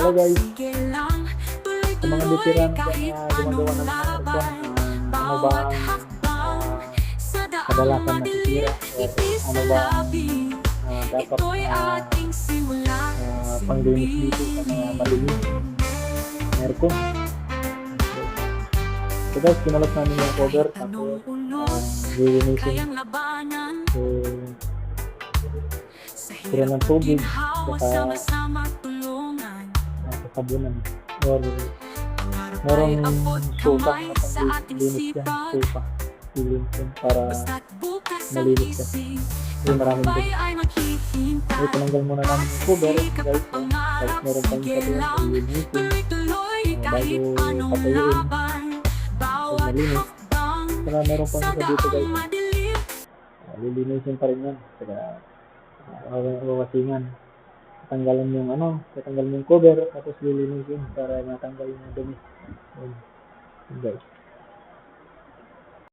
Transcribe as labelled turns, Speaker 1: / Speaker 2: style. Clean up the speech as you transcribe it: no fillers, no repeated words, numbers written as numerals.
Speaker 1: Hello guys, sa mga veteran dyan na gumagawa ng mga aircon, ano ba ang kadalasan nasisira o ano ba ang dapat panglinis dito sa mga malinis na aircon. So guys, kinalap namin yung cover tapos lilinisin. Sira ng tubig saka sabunan or merong suka na panglinis yan, suka lilinis yan para malinis yan. So maraming din. So tinanggal muna namin yung cover guys, tapos meron pang isa doon sa lilinisin bago patuyuin so malinis. Saka meron pang isa dito guys, lilinisin pa rin yan, saka wawasingan. Tatanggalin yung cover tapos lilinisin para matanggal yung dumi. Guys.